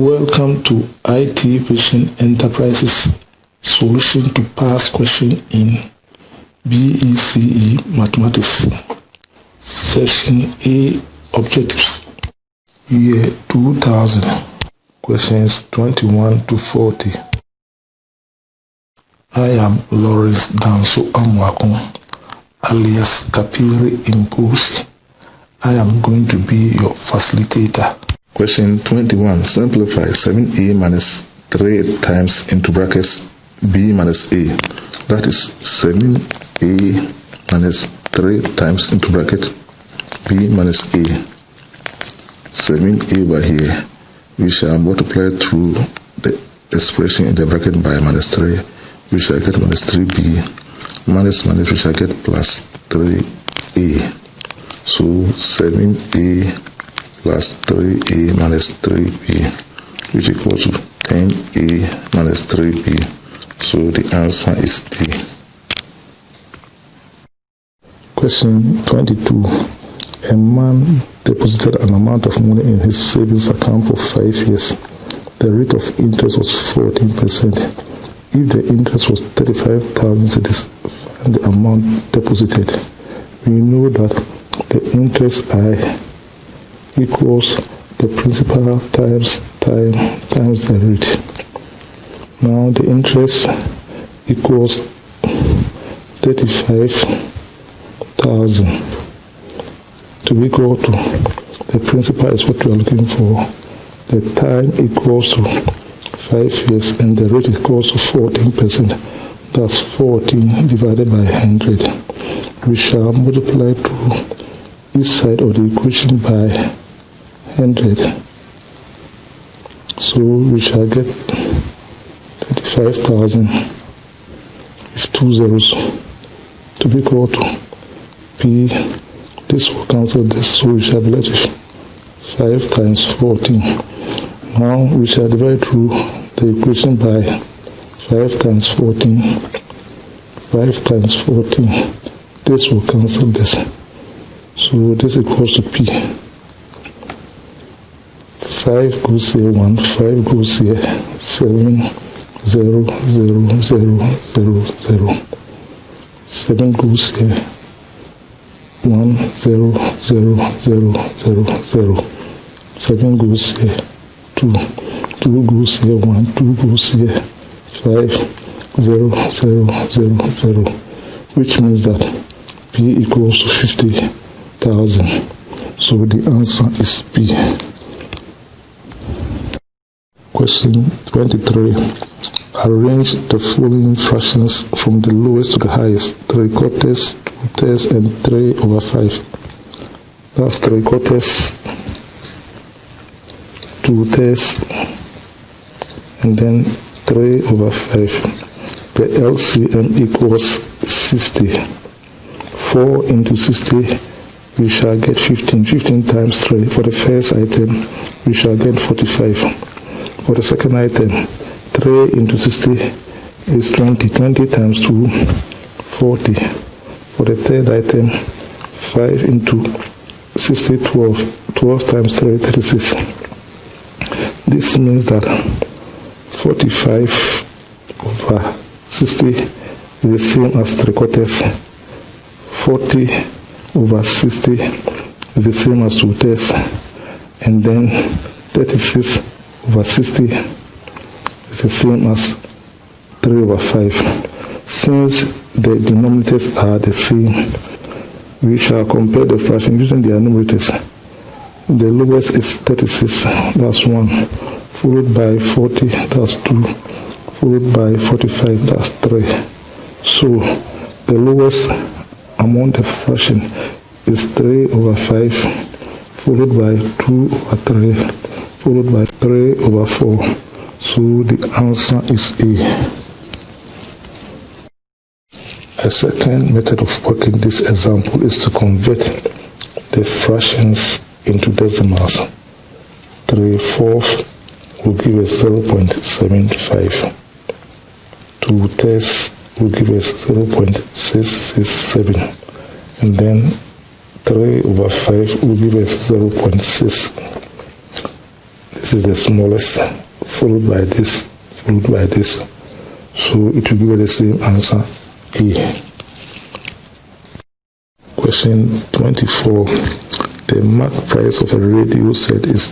Welcome to IT Vision Enterprises Solution to Past Question in BECE Mathematics. Section A Objectives. Year 2000. Questions 21 to 40. I am Lawrence Danso-Amoako, alias Kapiri Imposi. I am going to be your facilitator. Question 21. Simplify 7a minus 3 times into brackets b minus a. That is 7a minus 3 times into bracket b minus a. 7a over here. We shall multiply through the expression in the bracket by minus 3. We shall get minus 3b. Minus we shall get plus 3a. So 7a plus 3a minus 3b, which equals to 10a minus 3b. So the answer is D. Question 22. A man deposited an amount of money in his savings account for 5 years. The rate of interest was 14%. If the interest was 35,000 cedis, find the amount deposited. We know that the interest I equals the principal times the rate. Now the interest equals 35,000 to be equal to the principal is what we are looking for. The time equals to 5 years and the rate equals to 14%. That's 14 divided by 100. We shall multiply to each side of the equation by 100. So we shall get 35,000 with 2 zeros to be equal to P. This will cancel this, so we shall be left with 5 times 14. Now we shall divide through the equation by 5 times 14. 5 times 14. This will cancel this. So this equals to P. 5 goes here, 1, 5 goes here, 7, 0, 0, 0, 0, 0. 7 goes here, 1, 0, 0, 0, 0, 0. 7 goes here, 2. 2 goes here, 1, 2 goes here, 5, 0, 0, 0, 0. Which means that P equals to 50,000. So the answer is P. Question 23. Arrange the following fractions from the lowest to the highest: 3/4, 2/3, and 3/5. That's 3/4, 2/3, and then 3/5. The LCM equals 60. 4 into 60, we shall get 15. 15 times 3. For the first item, we shall get 45. For the second item, 3 into 60 is 20. 20 times 2, 40. For the third item, 5 into 60, 12. 12 times 3, 36. This means that 45 over 60 is the same as 3/4. 40 over 60 is the same as 2/3. And then 36 over 60 is the same as 3/5. Since the denominators are the same, we shall compare the fraction using their numerators. The lowest is 36, that's 1, followed by 40, that's 2, followed by 45, that's 3. So the lowest among the fraction is 3/5, followed by 2/3, followed by 3/4. So the answer is A. A second method of working this example is to convert the fractions into decimals. 3/4 will give us 0.75. 2/3 will give us 0.667. And then 3/5 will give us 0.6. this is the smallest, followed by this, followed by this. So it will give you the same answer, A. Question 24. The mark price of a radio set is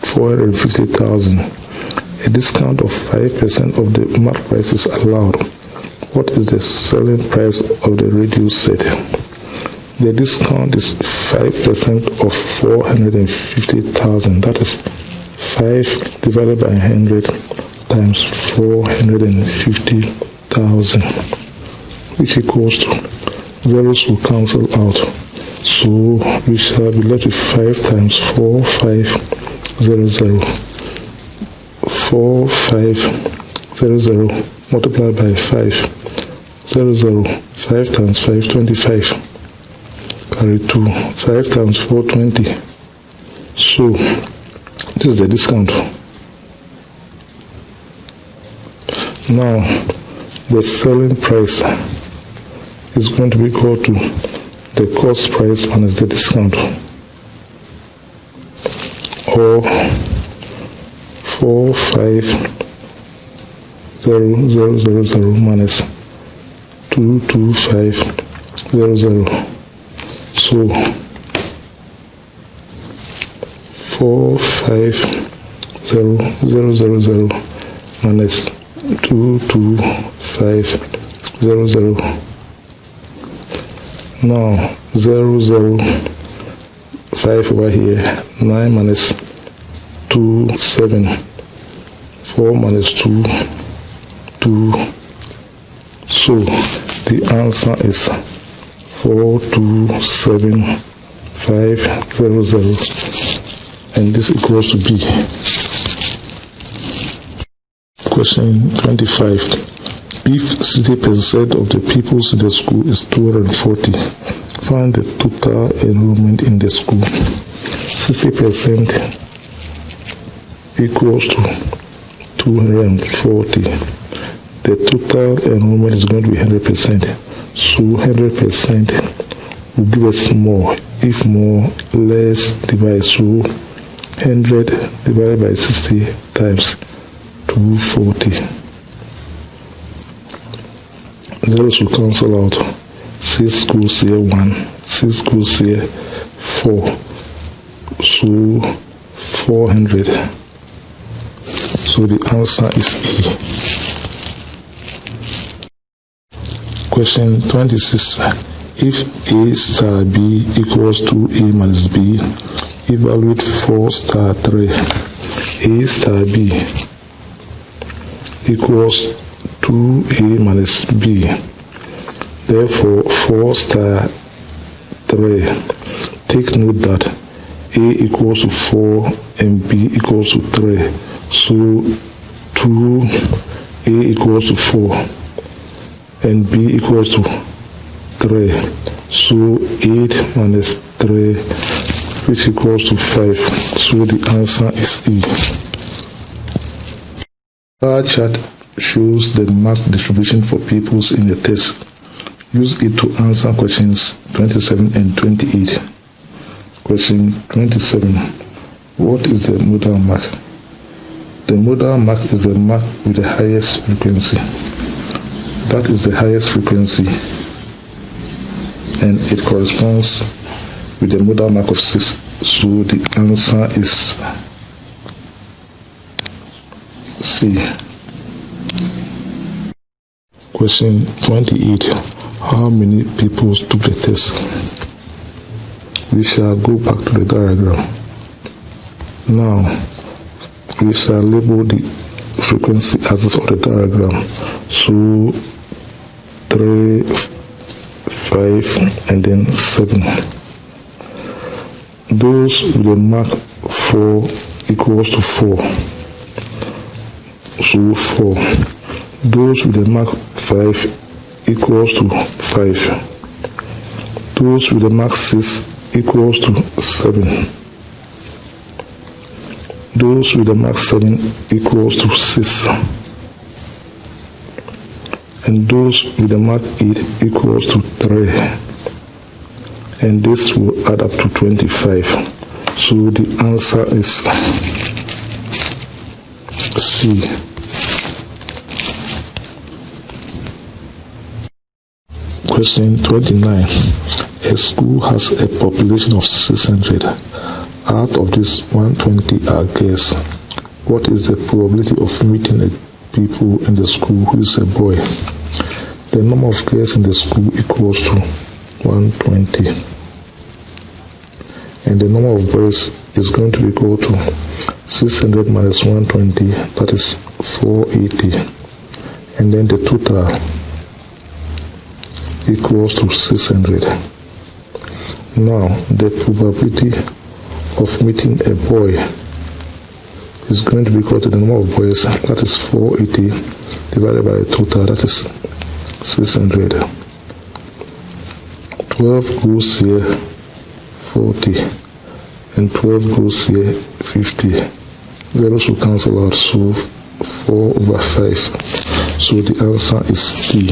450,000. A discount of 5% of the mark price is allowed. What is the selling price of the radio set? The discount is 5% of 450,000. That is 5 divided by 100 times 450,000, which equals to, zeros will cancel out. So we shall be left with 5 times 4, 500. 4500 multiplied by 500. 5 times 5, 25. Carry 2. 5 times 4, 20. So this is the discount. Now the selling price is going to be equal to the cost price minus the discount, or 45000 minus 22500. So 45000 minus 22500. Now 005 over here, 9 minus 2, 7, 4 minus 2, 2. So the answer is 427,500, and this equals to B. Question 25. If 60% of the pupils in the school is 240, find the total enrollment in the school. 60% equals to 240. The total enrollment is going to be 100%. So 100% will give us more. If more, less, divide. So 100 divided by 60 times 240. Zeros will cancel out. 6 goes here 1, 6 goes here 4. So 400. So the answer is E. Question 26. If A star B equals to A minus B, evaluate 4 star 3. A star B equals 2A minus B. Therefore, 4 star 3. Take note that A equals to 4 and B equals to 3. So 2A equals to 4 and B equals to 3. So 8 minus 3, which equals to 5. So the answer is E. Our chart shows the mass distribution for pupils in the test. Use it to answer questions 27 and 28. Question 27. What is the modal mark? The modal mark is the mark with the highest frequency. That is the highest frequency, and it corresponds with the modal mark of 6. So the answer is C. Question 28. How many people took the test? We shall go back to the diagram. Now, we shall label the frequency axis of the diagram. So 3, 5, and then 7. Those with the mark 4 equals to 4. So 4. Those with the mark 5 equals to 5. Those with the mark 6 equals to 7. Those with the mark 7 equals to 6. And those with the mark 8 equals to 3. And this will add up to 25. So the answer is C. Question 29. A school has a population of 600. Out of this, 120 are girls. What is the probability of meeting a people in the school who is a boy? The number of girls in the school equals to 120. And the number of boys is going to be equal to 600 minus 120, that is 480. And then the total equals to 600. Now, the probability of meeting a boy is going to be equal to the number of boys, that is 480, divided by the total, that is 600. 12 goes here, 40, and 12 goes here, 50. Zeros will cancel out, so 4 over 5. So the answer is D.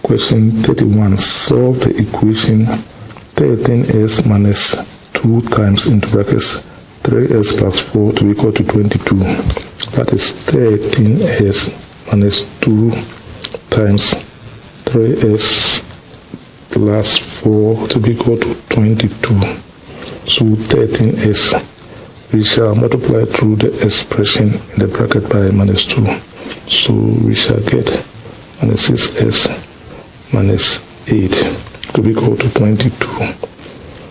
Question 31. Solve the equation 13s minus 2 times into brackets 3s plus 4 to be equal to 22. That is 13s minus 2 times 3s plus 4 to be equal to 22. So 13s, we shall multiply through the expression in the bracket by minus 2. So we shall get minus 6s minus 8 to be equal to 22.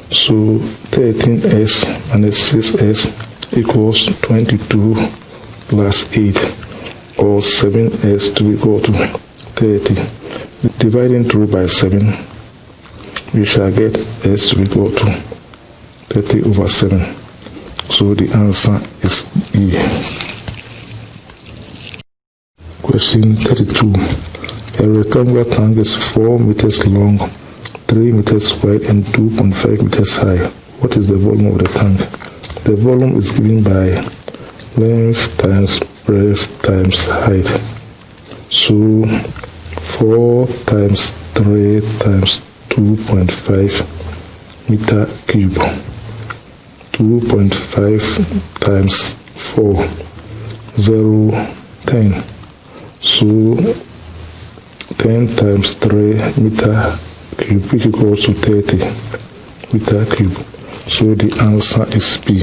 So 13s minus 6s equals 22 plus 8, or 7s to be equal to 30. Dividing through by 7, we shall get s to be equal to 30 over 7. So the answer is E. Question 32. A rectangular tank is 4 meters long, 3 meters wide, and 2.5 meters high. What is the volume of the tank? The volume is given by length times breadth times height. So 4 times 3 times 2.5 meter cube. 2.5 times 4, 0, 10. So 10 times 3 meter cube, which equals to 30 meter cube. So the answer is B.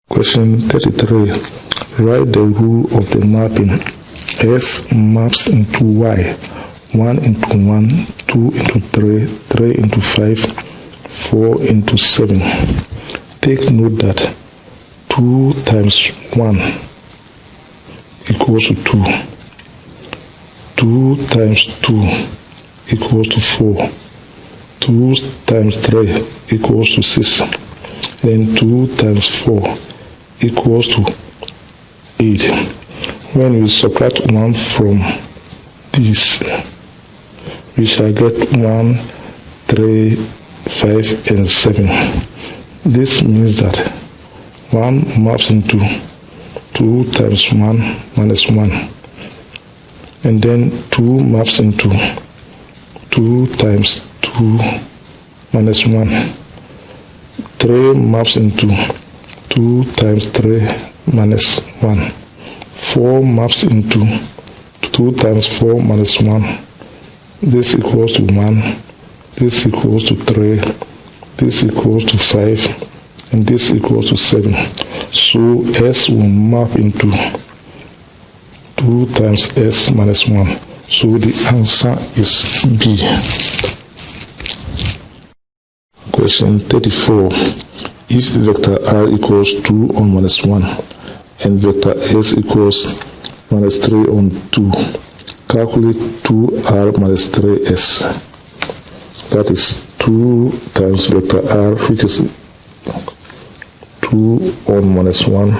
Question 33. Write the rule of the mapping. S maps into Y. 1 into 1, 2 into 3, 3 into 5, 4 into 7. Take note that 2 times 1 equals to 2. 2 times 2 equals to 4. 2 times 3 equals to 6. Then 2 times 4 equals to 8. When we subtract 1 from this, we shall get 1, 3, 5, and 7. This means that 1 maps into 2 times 1 minus 1. And then 2 maps into 2 times 2 minus 1. 3 maps into 2 times 3 minus 1. 4 maps into 2 times 4 minus 1. This equals to 1. This equals to 3. This equals to 5. And this equals to 7. So S will map into 2 times s minus 1. So the answer is B. Question 34. If vector r equals 2 on minus 1 and vector s equals minus 3 on 2, calculate 2r minus 3s. That is 2 times vector r, which is 2 on minus 1,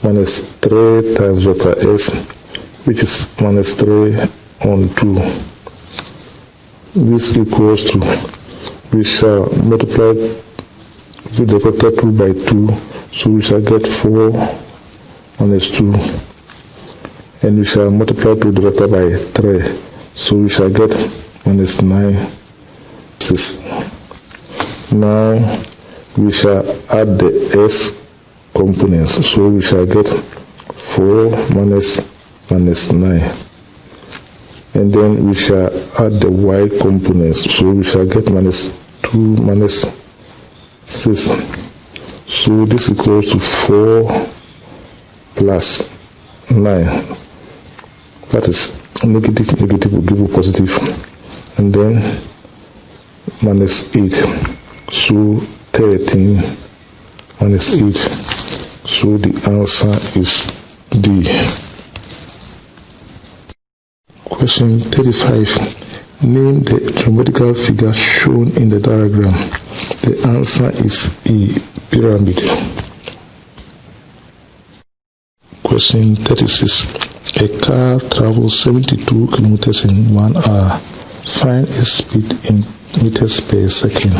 minus 3 times vector s, which is minus 3 on 2. This equals to, we shall multiply with the vector 2 by 2, so we shall get 4 minus 2. And we shall multiply to the vector by 3, so we shall get minus 9, 6. Now we shall add the S components. So we shall get 4 minus 9. And then we shall add the Y components. So we shall get minus 2 minus 6. So this equals to 4 plus 9. That is negative will give you positive. And then minus 8. So 13 minus 8. So the answer is D. Question 35. Name the geometrical figure shown in the diagram. The answer is E, pyramid. Question 36. A car travels 72 kilometers in 1 hour. Find its speed in meters per second.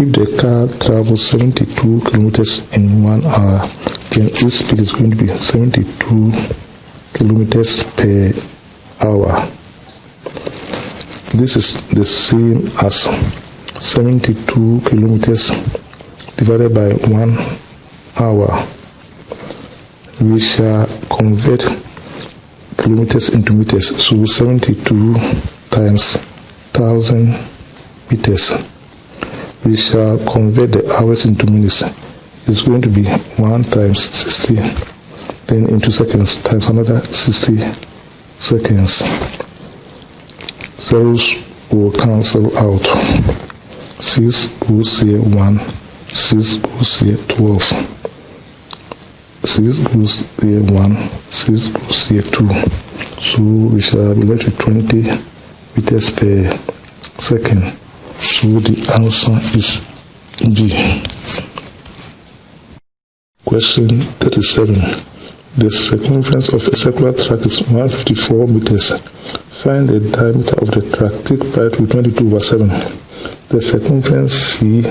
If the car travels 72 kilometers in 1 hour, then its speed is going to be 72 kilometers per hour. This is the same as 72 kilometers divided by 1 hour. We shall convert kilometers into meters. So 72 times 1000 meters. We shall convert the hours into minutes. It's going to be 1 times 60, then into seconds times another 60 seconds. Zeros will cancel out. 6 goes here 1, 6 goes here 12, 6 goes here 1, 6 goes here 2. So we shall be left with 20 meters per second. So the answer is B. Question 37. The circumference of a circular track is 154 meters. Find the diameter of the track. Take pi to 22/7. The circumference C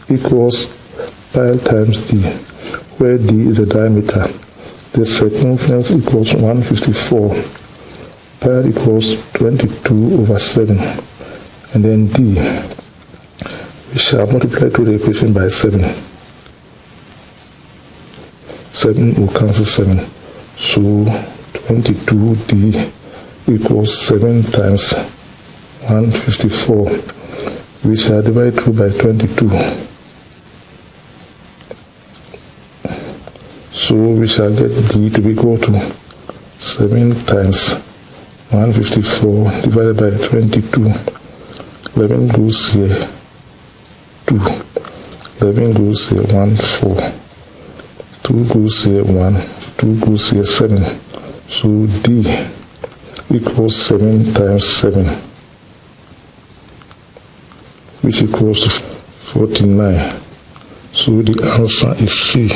equals pi times D, where D is the diameter. The circumference equals 154. Pi equals 22/7. And then D, we shall multiply through the equation by 7. 7 will cancel 7. So 22D equals 7 times 154. We shall divide through by 22. So we shall get D to be equal to 7 times 154 divided by 22. 11 goes here 2. 11 goes here 1, 4. 2 goes here 1. 2 goes here 7. So D equals 7 times 7, which equals to 49. So the answer is C.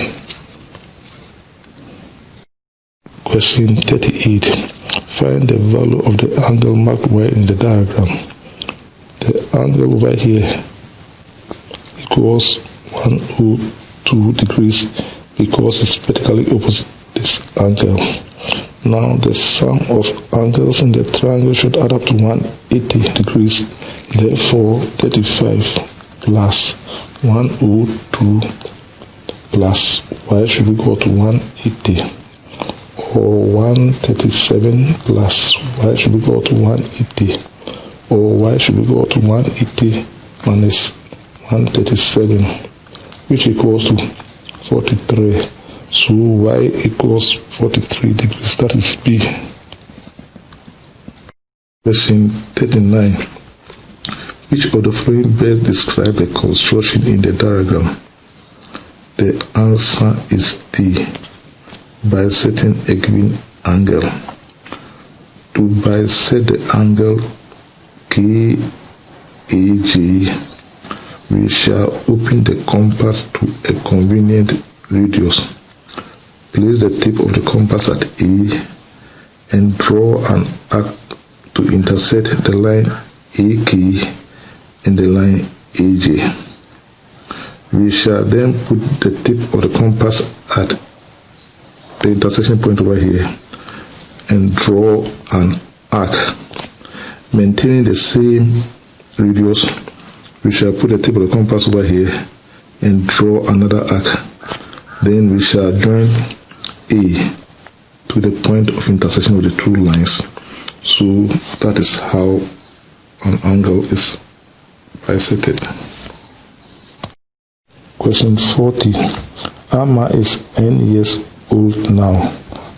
Question 38. Find the value of the angle marked Y in the diagram. The angle over here equals 102 degrees because it's vertically opposite this angle. Now the sum of angles in the triangle should add up to 180 degrees. Therefore 35 plus 102 plus Y should equal to 180, or 137 plus Y should equal to 180, or Y should equal to 180 minus 137, which equals to 43. So Y equals 43 degrees. That is B. Question 39. Which of the following best describe the construction in the diagram? The answer is D. Bisecting a given angle. To bisect the angle KAG, we shall open the compass to a convenient radius. Place the tip of the compass at A and draw an arc to intersect the line AK and the line AJ. We shall then put the tip of the compass at the intersection point over here and draw an arc. Maintaining the same radius, we shall put the tip of the compass over here and draw another arc. Then we shall join A to the point of intersection of the two lines. So that is how an angle is bisected. Question 40. Amma is n years old now.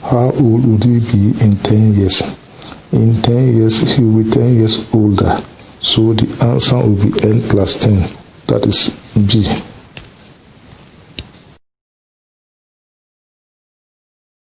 How old would he be in 10 years? In 10 years, he will be 10 years older. So the answer will be n plus 10. That is B.